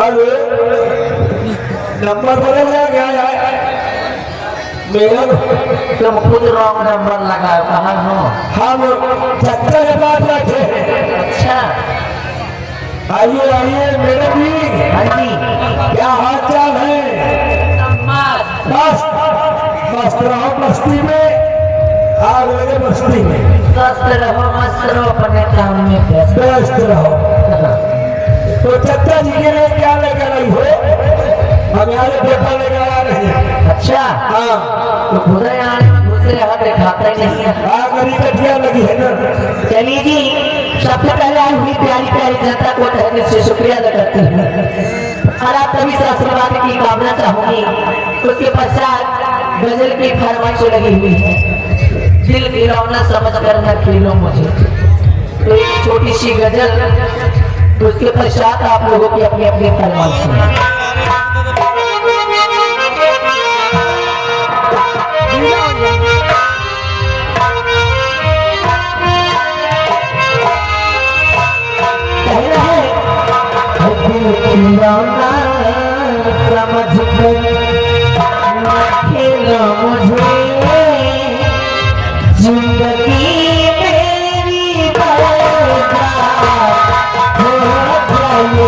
Hello number बदल गया यार मेरा तुम खुद रॉन्ग नंबर लगाओ कहाँ हो? हम चक्कर के बाद बैठे। अच्छा आइए आइए मेरे भी। हाँ जी क्या हाल चाल है? बस मस्त रहो मस्ती में, आग लगे मस्ती में। स्वस्थ रहो मस्त रहो अपने काम में व्यस्त रहो। तो चचा जी के लिए क्या लेकर आई हो? हमारे पेपर लेकर आ रहे हैं। अच्छा हाँ तो खुद दूसरे हाथ दिखाता ही नहीं है। गरी कटिया लगी है ना। चलिए जी सबसे पहले आई हुई प्यारी प्यारी जनता को ठहरने से शुक्रिया अदा करती हूँ और आप सभी से आशीर्वाद की कामना चाहूंगी। उसके पश्चात गजल की फरमाइश लगी हुई है, दिल की रौनक समझ कर न खेलो मुझे। तो एक छोटी सी गजल, उसके पश्चात आप लोगों की अपनी अपनी फरमाइश है। समझ कर खेलो मुझे, जिंदगी मेरी बर्बाद हो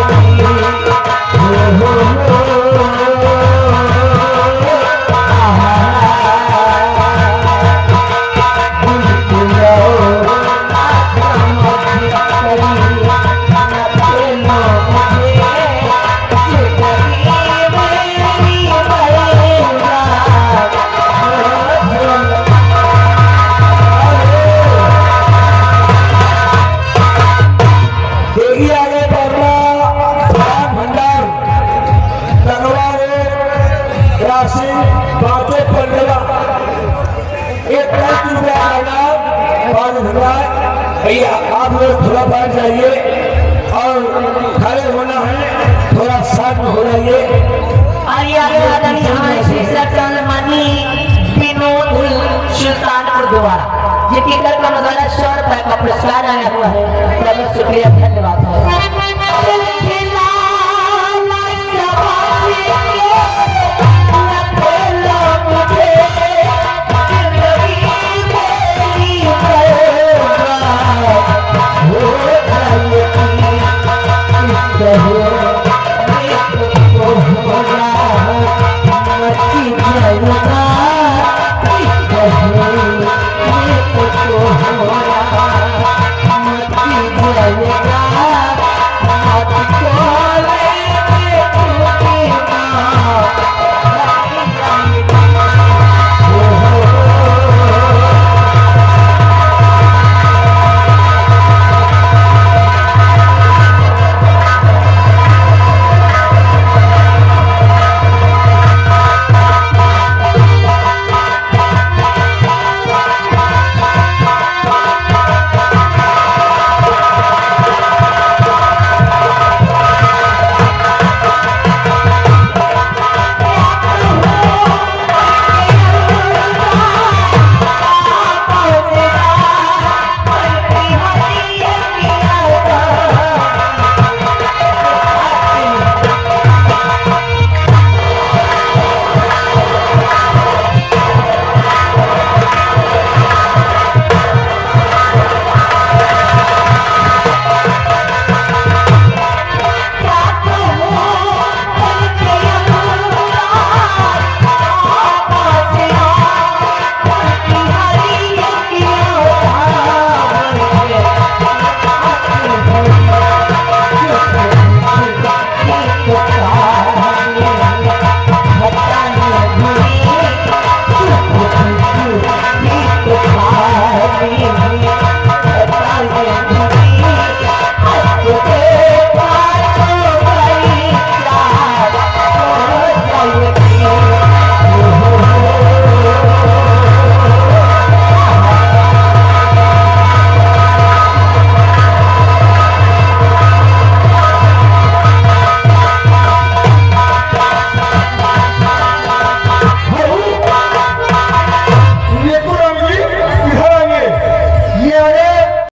जाएगी। भैया आप लोग थोड़ा बैठ जाइए और खड़े होना है, थोड़ा साथ में हो जाइए। विनोद सुल्तानपुर द्वारा जिनकी कल्पना द्वारा 100 रुपए का पुरस्कार आया हुआ है। शुक्रिया धन्यवाद।